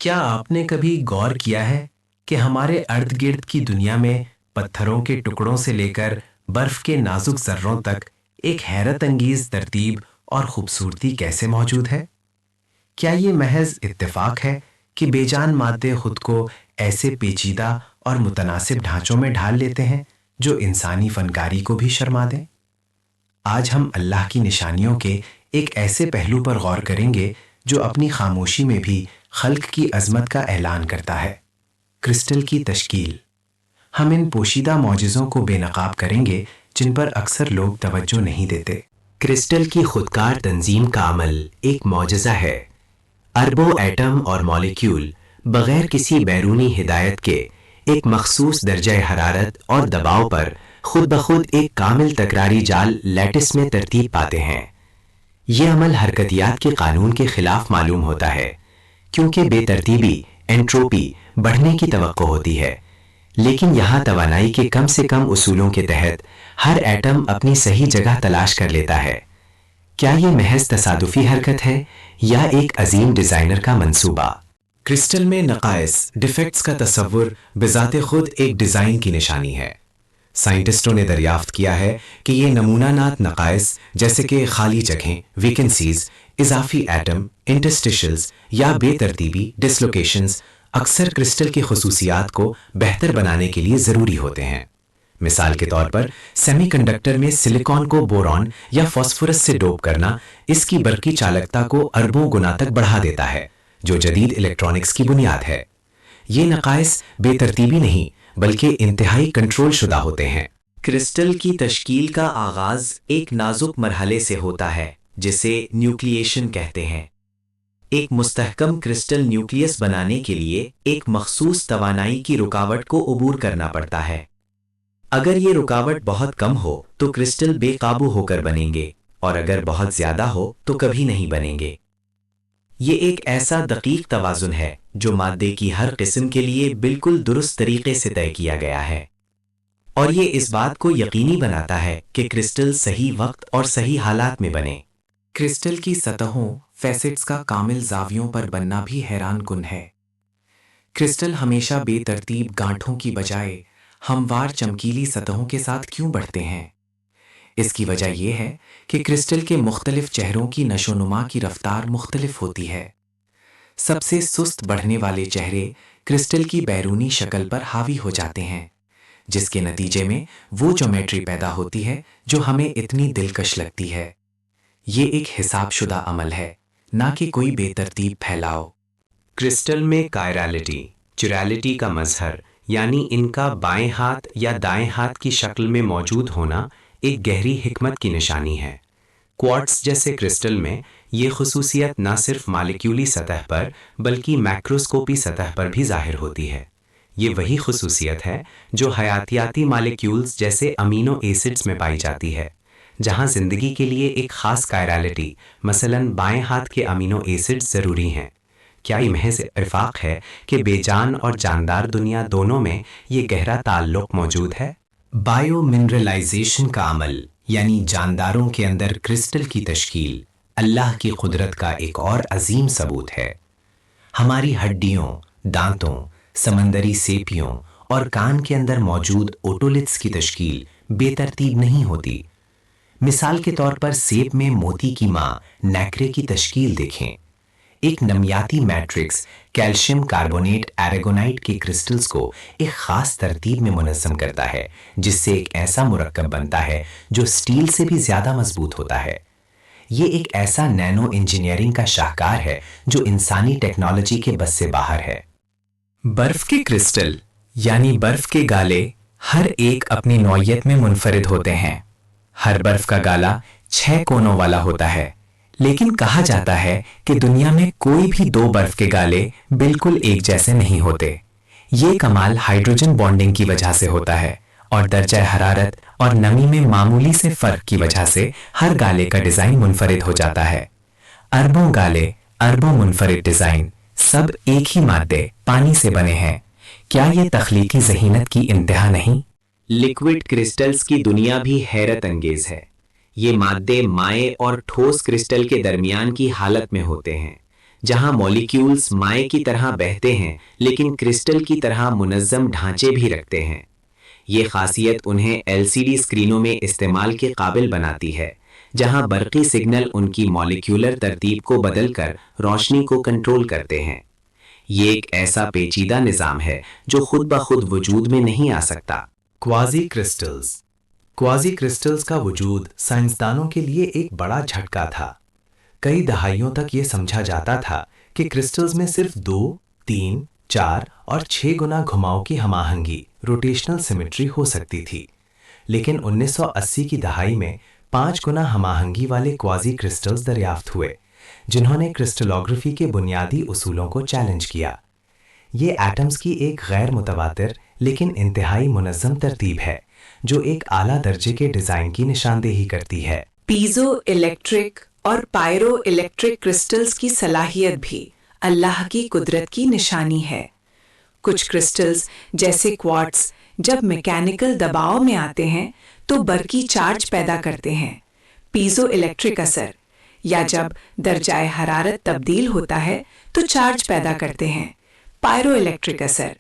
کیا آپ نے کبھی غور کیا ہے کہ ہمارے ارد گرد کی دنیا میں پتھروں کے ٹکڑوں سے لے کر برف کے نازک ذروں تک ایک حیرت انگیز ترتیب اور خوبصورتی کیسے موجود ہے؟ کیا یہ محض اتفاق ہے کہ بے جان مادے خود کو ایسے پیچیدہ اور متناسب ڈھانچوں میں ڈھال لیتے ہیں جو انسانی فنکاری کو بھی شرما دیں؟ آج ہم اللہ کی نشانیوں کے ایک ایسے پہلو پر غور کریں گے جو اپنی خاموشی میں بھی خلق کی عظمت کا اعلان کرتا ہے: کرسٹل کی تشکیل۔ ہم ان پوشیدہ معجزوں کو بے نقاب کریں گے جن پر اکثر لوگ توجہ نہیں دیتے۔ کرسٹل کی خودکار تنظیم کا عمل ایک معجزہ ہے۔ اربوں ایٹم اور مالیکیول بغیر کسی بیرونی ہدایت کے ایک مخصوص درجہ حرارت اور دباؤ پر خود بخود ایک کامل تکراری جال لیٹس میں ترتیب پاتے ہیں۔ یہ عمل حرکتیات کے قانون کے خلاف معلوم ہوتا ہے، کیونکہ بے ترتیبی انٹروپی بڑھنے کی توقع ہوتی ہے، لیکن یہاں توانائی کے کم سے کم اصولوں کے تحت ہر ایٹم اپنی صحیح جگہ تلاش کر لیتا ہے۔ کیا یہ محض تصادفی حرکت ہے یا ایک عظیم ڈیزائنر کا منصوبہ؟ کرسٹل میں نقائص ڈیفیکٹس کا تصور بذات خود ایک ڈیزائن کی نشانی ہے۔ سائنٹسٹوں نے دریافت کیا ہے کہ یہ نمونہ نات نقائص جیسے کہ خالی جگہیں ویکنسیز، اضافی ایٹم، انٹرسٹیشلز یا بے ترتیبی ڈسلوکیشنز اکثر کرسٹل کی خصوصیات کو بہتر بنانے کے لیے ضروری ہوتے ہیں۔ مثال کے طور پر سیمی کنڈکٹر میں سلیکون کو بورون یا فاسفورس سے ڈوپ کرنا اس کی برقی چالکتا کو اربوں گنا تک بڑھا دیتا ہے، جو جدید الیکٹرانکس کی بنیاد ہے۔ یہ نقائص بے ترتیبی نہیں بلکہ انتہائی کنٹرول شدہ ہوتے ہیں۔ کرسٹل کی تشکیل کا آغاز ایک نازک مرحلے سے ہوتا ہے جسے نیوکلیشن کہتے ہیں۔ ایک مستحکم کرسٹل نیوکلیس بنانے کے لیے ایک مخصوص توانائی کی رکاوٹ کو عبور کرنا پڑتا ہے۔ اگر یہ رکاوٹ بہت کم ہو تو کرسٹل بے قابو ہو کر بنیں گے، اور اگر بہت زیادہ ہو تو کبھی نہیں بنیں گے۔ یہ ایک ایسا دقیق توازن ہے جو مادے کی ہر قسم کے لیے بالکل درست طریقے سے طے کیا گیا ہے، اور یہ اس بات کو یقینی بناتا ہے کہ کرسٹل صحیح وقت اور صحیح حالات میں بنے۔ کرسٹل کی سطحوں فیسٹس کا کامل زاویوں پر بننا بھی حیران کن ہے۔ کرسٹل ہمیشہ بے ترتیب گانٹھوں کی بجائے ہموار چمکیلی سطحوں کے ساتھ کیوں بڑھتے ہیں؟ اس کی وجہ یہ ہے کہ کرسٹل کے مختلف چہروں کی نشو و نما کی رفتار مختلف ہوتی ہے۔ سب سے سست بڑھنے والے چہرے کرسٹل کی بیرونی شکل پر حاوی ہو جاتے ہیں، جس کے نتیجے میں وہ جیومیٹری پیدا ہوتی ہے جو ہمیں اتنی دلکش لگتی ہے۔ یہ ایک حساب شدہ عمل ہے، نہ کہ کوئی بے ترتیب پھیلاؤ۔ کرسٹل میں کائرالٹی، چیرالٹی کا مظہر، یعنی ان کا بائیں ہاتھ یا دائیں ہاتھ کی شکل میں موجود ہونا ایک گہری حکمت کی نشانی ہے۔ کوارٹز جیسے کرسٹل میں یہ خصوصیت نہ صرف مالیکیولی سطح پر بلکہ میکروسکوپی سطح پر بھی ظاہر ہوتی ہے۔ یہ وہی خصوصیت ہے جو حیاتیاتی مالیکیولز جیسے امینو ایسڈز میں پائی جاتی ہے، جہاں زندگی کے لیے ایک خاص کائرالٹی، مثلاً بائیں ہاتھ کے امینو ایسڈز ضروری ہیں۔ کیا یہ محض اتفاق ہے کہ بے جان اور جاندار دنیا دونوں میں یہ گہرا تعلق موجود ہے؟ بائیو منرلائزیشن کا عمل، یعنی جانداروں کے اندر کرسٹل کی تشکیل، اللہ کی قدرت کا ایک اور عظیم ثبوت ہے۔ ہماری ہڈیوں، دانتوں، سمندری سیپیوں اور کان کے اندر موجود اوٹولٹس کی تشکیل بے ترتیب نہیں ہوتی۔ مثال کے طور پر سیب میں موتی کی ماں نیکرے کی تشکیل دیکھیں۔ ایک نمیاتی میٹرکس کیلشیم کاربونیٹ ایراگونائٹ کے کرسٹلز کو ایک خاص ترتیب میں منظم کرتا ہے، جس سے ایک ایسا مرکب بنتا ہے جو سٹیل سے بھی زیادہ مضبوط ہوتا ہے۔ یہ ایک ایسا نینو انجینئرنگ کا شاہکار ہے جو انسانی ٹیکنالوجی کے بس سے باہر ہے۔ برف کے کرسٹل، یعنی برف کے گالے، ہر ایک اپنی نوعیت میں منفرد ہوتے ہیں۔ ہر برف کا گالا 6 کونوں والا ہوتا ہے، لیکن کہا جاتا ہے کہ دنیا میں کوئی بھی 2 برف کے گالے بالکل ایک جیسے نہیں ہوتے۔ یہ کمال ہائیڈروجن بانڈنگ کی وجہ سے ہوتا ہے، اور درجہ حرارت اور نمی میں معمولی سے فرق کی وجہ سے ہر گالے کا ڈیزائن منفرد ہو جاتا ہے۔ اربوں گالے، اربوں منفرد ڈیزائن، سب ایک ہی مادے پانی سے بنے ہیں۔ کیا یہ تخلیقی ذہینت کی انتہا نہیں؟ لیکوڈ کرسٹلز کی دنیا بھی حیرت انگیز ہے۔ یہ مادے مائع اور ٹھوس کرسٹل کے درمیان کی حالت میں ہوتے ہیں، جہاں مالیکیولز مائع کی طرح بہتے ہیں لیکن کرسٹل کی طرح منظم ڈھانچے بھی رکھتے ہیں۔ یہ خاصیت انہیں LCD اسکرینوں میں استعمال کے قابل بناتی ہے، جہاں برقی سگنل ان کی مالیکیولر ترتیب کو بدل کر روشنی کو کنٹرول کرتے ہیں۔ یہ ایک ایسا پیچیدہ نظام ہے جو خود بخود وجود میں نہیں آ سکتا۔ کوازی کرسٹلز۔ کوازی کرسٹلز کا وجود سائنسدانوں کے لیے ایک بڑا جھٹکا تھا۔ کئی دہائیوں تک یہ سمجھا جاتا تھا کہ کرسٹلز میں صرف 2، 3، 4 اور 6 گنا گھماؤ کی ہم آہنگی روٹیشنل سیمیٹری ہو سکتی تھی، لیکن 1980 کی دہائی میں 5 گنا ہم آہنگی والے کوازی کرسٹلز دریافت ہوئے، جنہوں نے کرسٹلوگرافی کے بنیادی اصولوں کو چیلنج کیا۔ یہ ایٹمز کی ایک غیر متواتر لیکن انتہائی منظم ترتیب ہے جو ایک اعلیٰ درجے کے ڈیزائن کی نشاندہی کرتی ہے۔ پیزو الیکٹرک اور پائرو الیکٹرک کرسٹلز کی صلاحیت بھی اللہ کی قدرت کی نشانی ہے۔ کچھ کرسٹلز جیسے کوارٹز جب میکینیکل دباؤ میں آتے ہیں تو برقی چارج پیدا کرتے ہیں، پیزو الیکٹرک اثر، یا جب درجہ حرارت تبدیل ہوتا ہے تو چارج پیدا کرتے ہیں، پائرو الیکٹرک اثر۔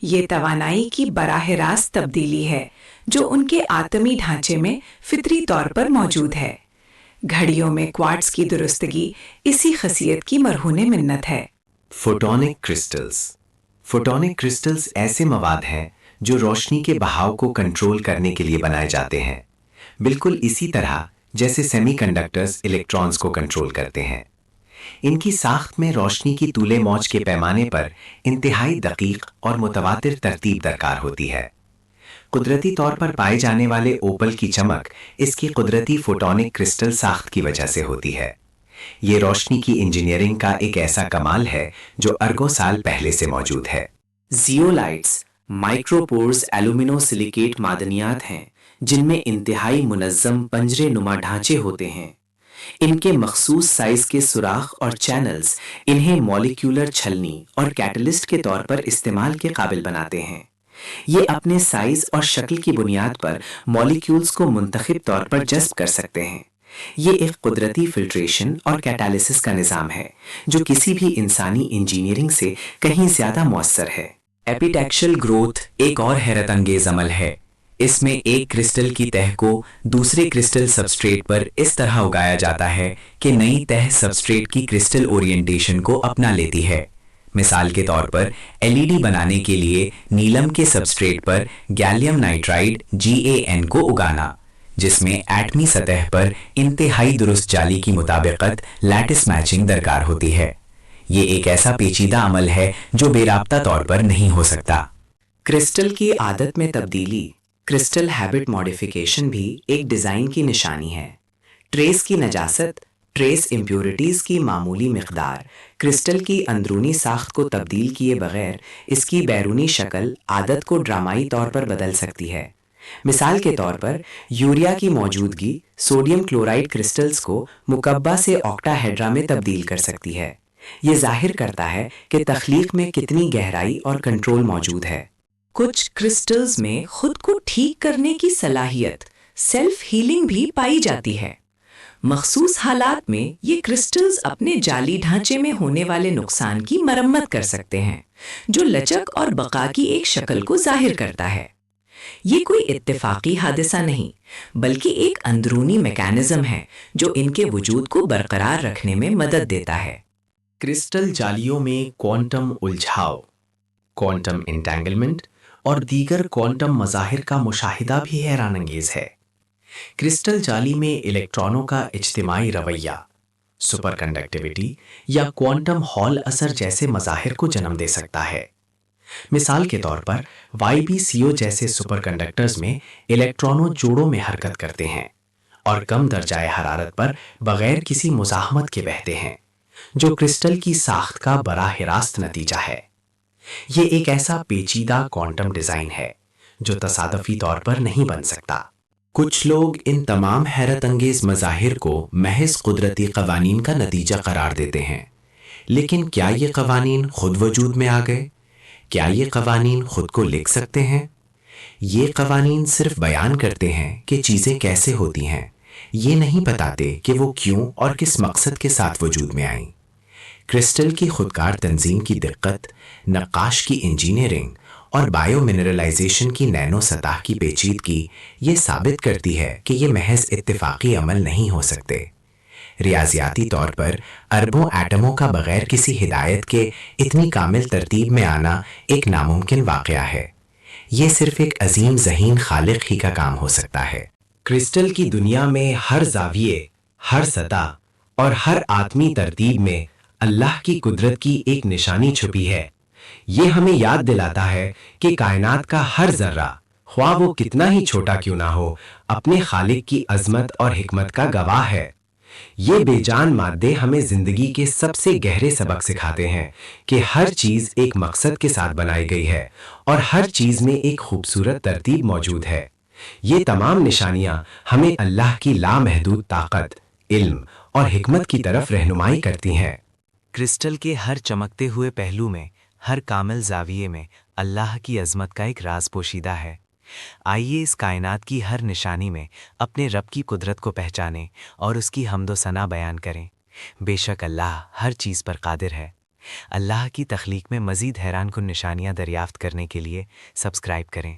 یہ توانائی کی براہ راست تبدیلی ہے جو ان کے آتمی ڈھانچے میں فطری طور پر موجود ہے۔ گھڑیوں میں کوارٹز کی درستگی اسی خاصیت کی مرہون منت ہے۔ فوٹونک کرسٹلز۔ فوٹونک کرسٹلز ایسے مواد ہیں جو روشنی کے بہاؤ کو کنٹرول کرنے کے لیے بنائے جاتے ہیں، بالکل اسی طرح جیسے سیمی کنڈکٹرز الیکٹرانز کو کنٹرول کرتے ہیں۔ ان کی ساخت میں روشنی کی طول موج کے پیمانے پر انتہائی دقیق اور متواتر ترتیب درکار ہوتی ہے۔ قدرتی طور پر پائے جانے والے اوپل کی چمک اس کی قدرتی فوٹونک کرسٹل ساخت کی وجہ سے ہوتی ہے۔ یہ روشنی کی انجینئرنگ کا ایک ایسا کمال ہے جو اربوں سال پہلے سے موجود ہے۔ زیولائٹس مائکروپورز ایلومینو سلیکیٹ معدنیات ہیں جن میں انتہائی منظم پنجرے نما ڈھانچے ہوتے ہیں۔ ان کے مخصوص سائز کے سوراخ اور چینلز انہیں مالیکیولر چھلنی اور کیٹلسٹ کے طور پر استعمال کے قابل بناتے ہیں۔ یہ اپنے سائز اور شکل کی بنیاد پر مالیکیولز کو منتخب طور پر جذب کر سکتے ہیں۔ یہ ایک قدرتی فلٹریشن اور کیٹالسس کا نظام ہے جو کسی بھی انسانی انجینئرنگ سے کہیں زیادہ مؤثر ہے۔ ایپیٹیکشل گروتھ ایک اور حیرت انگیز عمل ہے۔ اس میں ایک کرسٹل کی تہ کو دوسرے کرسٹل سبسٹریٹ پر اس طرح اگایا جاتا ہے کہ نئی تہ سبسٹریٹ کی کرسٹل اورینٹیشن کو اپنا لیتی ہے۔ مثال کے طور پر LED بنانے کے لیے نیلم کے سبسٹریٹ پر گیلیم نائٹرائڈ GaN کو اگانا، جس میں ایٹمی سطح پر انتہائی درست جالی کی مطابقت لیٹس میچنگ درکار ہوتی ہے۔ یہ ایک ایسا پیچیدہ عمل ہے جو بے رابطہ طور پر نہیں ہو سکتا۔ کرسٹل کی عادت میں تبدیلی، کرسٹل ہیبٹ ماڈیفیکیشن بھی ایک ڈیزائن کی نشانی ہے۔ ٹریس کی نجاست، ٹریس امپیورٹیز کی معمولی مقدار کرسٹل کی اندرونی ساخت کو تبدیل کیے بغیر اس کی بیرونی شکل عادت کو ڈرامائی طور پر بدل سکتی ہے۔ مثال کے طور پر یوریا کی موجودگی سوڈیم کلورائڈ کرسٹلز کو مکبہ سے آکٹا ہیڈرا میں تبدیل کر سکتی ہے۔ یہ ظاہر کرتا ہے کہ تخلیق میں کتنی گہرائی اور کنٹرول موجود ہے۔ کچھ کرسٹلز میں خود کو ٹھیک کرنے کی صلاحیت، سیلف ہیلنگ بھی پائی جاتی ہے۔ مخصوص حالات میں یہ کرسٹلز اپنے جعلی ڈھانچے میں ہونے والے نقصان کی مرمت کر سکتے ہیں، جو لچک اور بقا کی ایک شکل کو ظاہر کرتا ہے۔ یہ کوئی اتفاقی حادثہ نہیں، بلکہ ایک اندرونی میکانزم ہے جو ان کے وجود کو برقرار رکھنے میں مدد دیتا ہے۔ کرسٹل جالیوں میں کوانٹم الجھاؤ، کوانٹم انٹینگلمنٹ اور دیگر کوانٹم مظاہر کا مشاہدہ بھی حیران انگیز ہے۔ کرسٹل جالی میں الیکٹرانوں کا اجتماعی رویہ، سپر کنڈکٹیوٹی یا کوانٹم ہال اثر جیسے مظاہر کو جنم دے سکتا ہے۔ مثال کے طور پر YbCO جیسے سپر کنڈکٹرز میں الیکٹرانوں جوڑوں میں حرکت کرتے ہیں اور کم درجہ حرارت پر بغیر کسی مزاحمت کے بہتے ہیں، جو کرسٹل کی ساخت کا براہ راست نتیجہ ہے۔ یہ ایک ایسا پیچیدہ کوانٹم ڈیزائن ہے جو تصادفی طور پر نہیں بن سکتا۔ کچھ لوگ ان تمام حیرت انگیز مظاہر کو محض قدرتی قوانین کا نتیجہ قرار دیتے ہیں، لیکن کیا یہ قوانین خود وجود میں آ گئے؟ کیا یہ قوانین خود کو لکھ سکتے ہیں؟ یہ قوانین صرف بیان کرتے ہیں کہ چیزیں کیسے ہوتی ہیں، یہ نہیں بتاتے کہ وہ کیوں اور کس مقصد کے ساتھ وجود میں آئیں۔ کرسٹل کی خودکار تنظیم کی دقت، نقاش کی انجینئرنگ اور بائیو منرلائزیشن کی نینو سطح کی پیچیدگی یہ ثابت کرتی ہے کہ یہ محض اتفاقی عمل نہیں ہو سکتے۔ ریاضیاتی طور پر اربوں ایٹموں کا بغیر کسی ہدایت کے اتنی کامل ترتیب میں آنا ایک ناممکن واقعہ ہے۔ یہ صرف ایک عظیم ذہین خالق ہی کا کام ہو سکتا ہے۔ کرسٹل کی دنیا میں ہر زاویے، ہر سطح اور ہر آتمی ترتیب میں اللہ کی قدرت کی ایک نشانی چھپی ہے۔ یہ ہمیں یاد دلاتا ہے کہ کائنات کا ہر ذرہ، خواہ وہ کتنا ہی چھوٹا کیوں نہ ہو، اپنے خالق کی عظمت اور حکمت کا گواہ ہے۔ یہ بے جان مادے ہمیں زندگی کے سب سے گہرے سبق سکھاتے ہیں کہ ہر چیز ایک مقصد کے ساتھ بنائی گئی ہے اور ہر چیز میں ایک خوبصورت ترتیب موجود ہے۔ یہ تمام نشانیاں ہمیں اللہ کی لامحدود طاقت، علم اور حکمت کی طرف رہنمائی کرتی ہیں۔ کرسٹل کے ہر چمکتے ہوئے پہلو میں، ہر کامل زاویے میں اللہ کی عظمت کا ایک راز پوشیدہ ہے۔ آئیے اس کائنات کی ہر نشانی میں اپنے رب کی قدرت کو پہچانیں اور اس کی حمد و ثنا بیان کریں۔ بے شک اللہ ہر چیز پر قادر ہے۔ اللہ کی تخلیق میں مزید حیران کن نشانیاں دریافت کرنے کے لیے سبسکرائب کریں۔